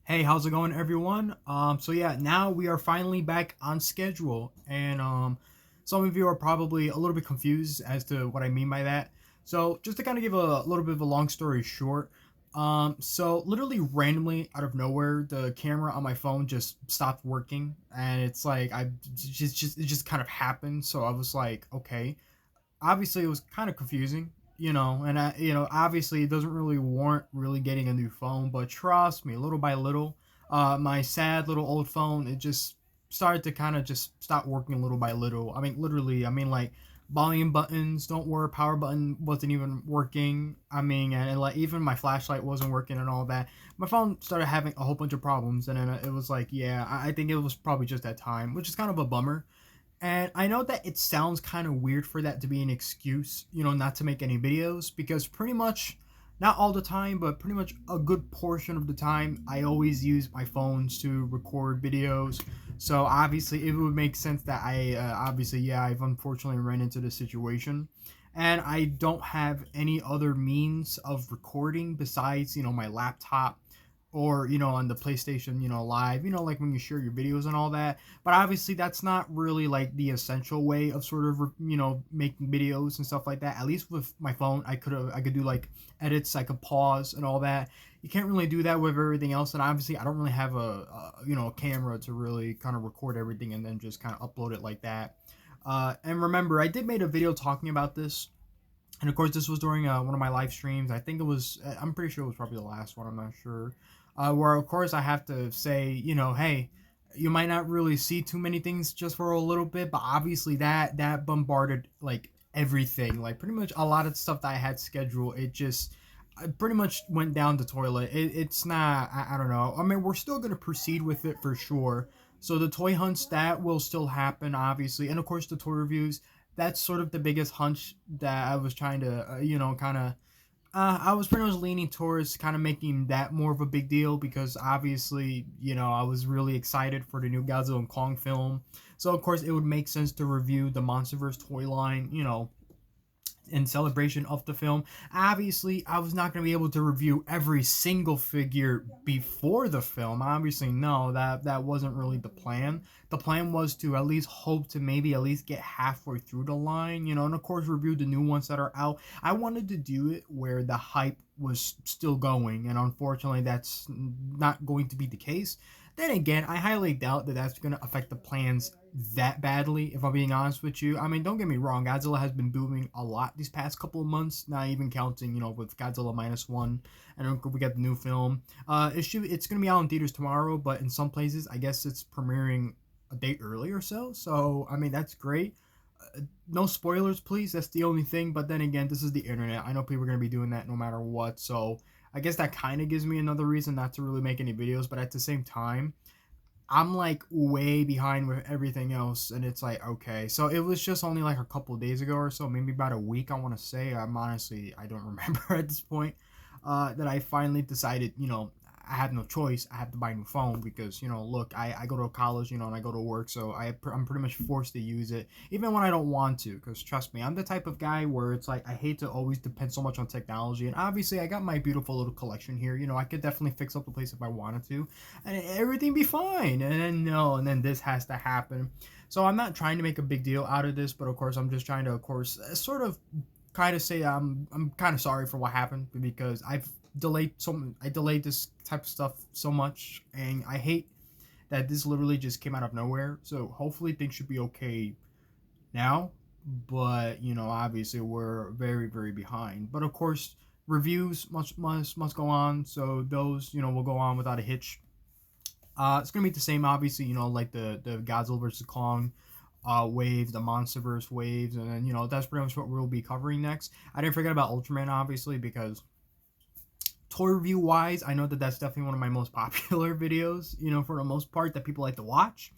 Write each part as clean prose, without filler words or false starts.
Hey, how's it going, everyone? So yeah, now we are finally back on schedule, and some of you are probably a little bit confused as to what I mean by that. So just to kind of give a little bit of a long story short, so literally randomly out of nowhere, the camera on my phone just stopped working, and it's like it just kind of happened. So I was like, okay, obviously it was kind of confusing, and obviously it doesn't really warrant really getting a new phone, but trust me, little by little, my sad little old phone, it just started to kind of just stop working little by little. I mean, literally, like volume buttons don't work, power button wasn't even working. I mean, and like even my flashlight wasn't working and all that. My phone started having a whole bunch of problems, and then it was like, yeah, I think it was probably just that time, which is kind of a bummer. And I know that it sounds kind of weird for that to be an excuse, not to make any videos, because pretty much, not all the time, but pretty much a good portion of the time, I always use my phones to record videos. So obviously, it would make sense that obviously, yeah, I've unfortunately ran into this situation. And I don't have any other means of recording besides, my laptop or on the PlayStation, live, like when you share your videos and all that. But obviously that's not really like the essential way of sort of making videos and stuff like that. At least with my phone, I could do like edits, I could pause and all that. You can't really do that with everything else, and obviously I don't really have a camera to really kind of record everything and then just kind of upload it like that. And remember, I did made a video talking about this, and of course this was during one of my live streams. I think it was, I'm pretty sure it was probably the last one, I'm not sure. Where of course I have to say, hey, you might not really see too many things just for a little bit, but obviously that bombarded like everything, like pretty much a lot of stuff that I had scheduled. It just pretty much went down the toilet. It's not, I don't know, I mean, we're still going to proceed with it for sure. So the toy hunts, that will still happen, obviously, and of course the toy reviews. That's sort of the biggest hunch that I was trying to, kind of. I was pretty much leaning towards kind of making that more of a big deal because obviously, I was really excited for the new Godzilla and Kong film. So of course, it would make sense to review the MonsterVerse toy line, in celebration of the film. Obviously, I was not going to be able to review every single figure before the film. Obviously, no, that wasn't really the plan. The plan was to at least hope to maybe at least get halfway through the line, and of course review the new ones that are out. I wanted to do it where the hype was still going, and unfortunately, that's not going to be the case. Then again, I highly doubt that that's going to affect the plans that badly, if I'm being honest with you. I mean, don't get me wrong, Godzilla has been booming a lot these past couple of months, not even counting, with Godzilla Minus One, and we got the new film. It's going to be out in theaters tomorrow, but in some places, I guess it's premiering a day early or so. So, I mean, that's great. No spoilers, please. That's the only thing. But then again, this is the internet. I know people are going to be doing that no matter what. So, I guess that kind of gives me another reason not to really make any videos. But at the same time, I'm like way behind with everything else, and it's like, okay, so it was just only like a couple days ago or so, maybe about a week, I want to say. I don't remember at this point. That I finally decided, I have no choice. I have to buy a new phone because, look, I go to college, and I go to work, so I'm pretty much forced to use it, even when I don't want to. Because trust me, I'm the type of guy where it's like I hate to always depend so much on technology. And obviously, I got my beautiful little collection here. I could definitely fix up the place if I wanted to, and everything be fine. And then no, and then this has to happen. So I'm not trying to make a big deal out of this, but of course, I'm just trying to, of course, sort of kind of say I'm kind of sorry for what happened because I delayed this type of stuff so much, and I hate that this literally just came out of nowhere. So hopefully things should be okay now, but obviously we're very very behind. But of course reviews must go on, so those will go on without a hitch. It's gonna be the same, obviously, like the Godzilla versus Kong waves, the Monsterverse waves, and then that's pretty much what we'll be covering next. I didn't forget about Ultraman, obviously, because toy review wise, I know that that's definitely one of my most popular videos. For the most part, that people like to watch.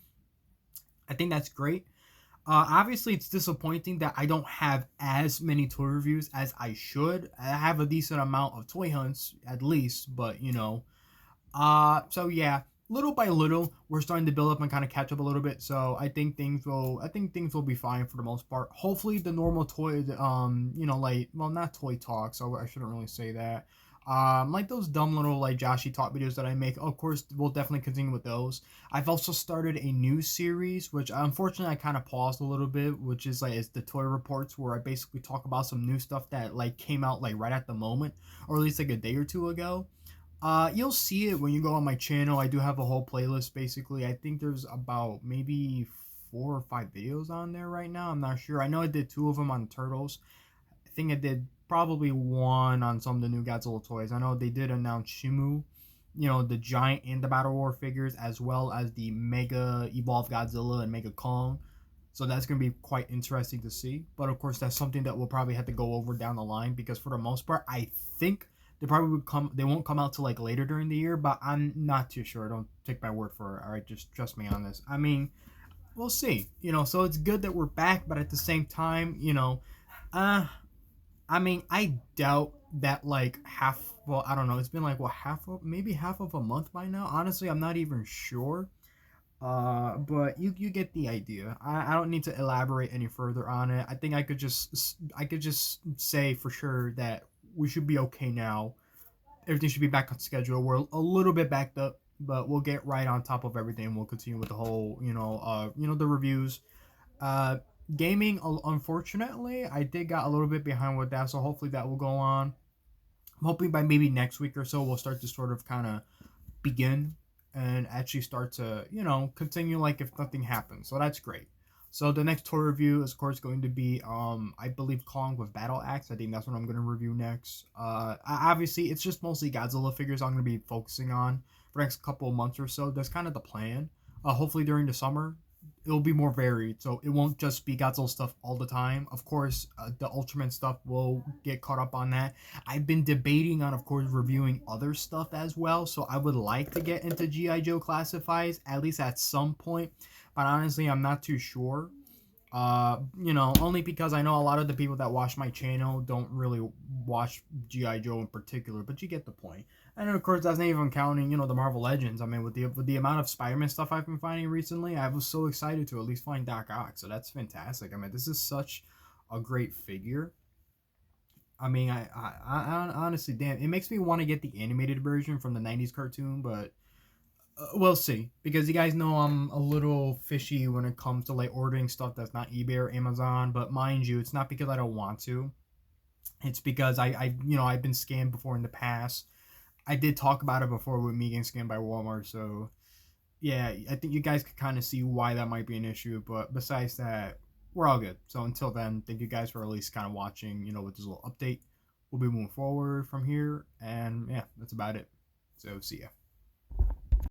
I think that's great. Obviously, it's disappointing that I don't have as many toy reviews as I should. I have a decent amount of toy hunts, at least, but so yeah, little by little, we're starting to build up and kind of catch up a little bit. So I think things will be fine for the most part. Hopefully, the normal toy, like, well, not toy talk. So I shouldn't really say that. Like those dumb little like Joshy Talk videos that I make. Of course, we'll definitely continue with those. I've also started a new series, which unfortunately I kind of paused a little bit, which is like it's the toy reports, where I basically talk about some new stuff that like came out like right at the moment, or at least like a day or two ago. You'll see it when you go on my channel. I do have a whole playlist basically. I think there's about maybe 4 or 5 videos on there right now. I'm not sure. I know I did 2 of them on Turtles. I think I did probably one on some of the new Godzilla toys. I know they did announce Shimu, the giant and the Battle War figures, as well as the Mega Evolved Godzilla and Mega Kong. So that's going to be quite interesting to see. But of course, that's something that we'll probably have to go over down the line, because for the most part, I think they probably would come. They won't come out till like later during the year, but I'm not too sure. Don't take my word for it. All right, just trust me on this. I mean, we'll see. So it's good that we're back, but at the same time, uh, I mean, I doubt that like half. Well, I don't know. It's been like what, maybe half of a month by now. Honestly, I'm not even sure. But you get the idea. I don't need to elaborate any further on it. I think I could just say for sure that we should be okay now. Everything should be back on schedule. We're a little bit backed up, but we'll get right on top of everything. We'll continue with the whole, the reviews. Uh, Gaming, unfortunately, I did got a little bit behind with that, so hopefully that will go on. I'm hoping by maybe next week or so we'll start to sort of kind of begin and actually start to, continue like if nothing happens. So that's great. So the next toy review is of course going to be I believe Kong with Battle Axe. I think that's what I'm gonna review next. Obviously it's just mostly Godzilla figures I'm gonna be focusing on for the next couple of months or so. That's kind of the plan. Hopefully during the summer it'll be more varied, so it won't just be Godzilla stuff all the time. Of course, the Ultraman stuff will get caught up on that. I've been debating on, of course, reviewing other stuff as well, so I would like to get into GI Joe classifies at least at some point, but honestly, I'm not too sure. Only because I know a lot of the people that watch my channel don't really watch GI Joe in particular, but you get the point. And of course, that's not even counting, the Marvel Legends. I mean, with the amount of Spider-Man stuff I've been finding recently, I was so excited to at least find Doc Ock. So that's fantastic. I mean, this is such a great figure. I mean, I honestly, damn, it makes me want to get the animated version from the '90s cartoon, but we'll see, because you guys know I'm a little fishy when it comes to like ordering stuff that's not eBay or Amazon. But mind you, it's not because I don't want to. It's because I've been scammed before in the past. I did talk about it before with me getting scammed by Walmart. So yeah, I think you guys could kind of see why that might be an issue. But besides that, we're all good. So until then, thank you guys for at least kind of watching. With this little update, we'll be moving forward from here, and yeah, that's about it. So see ya.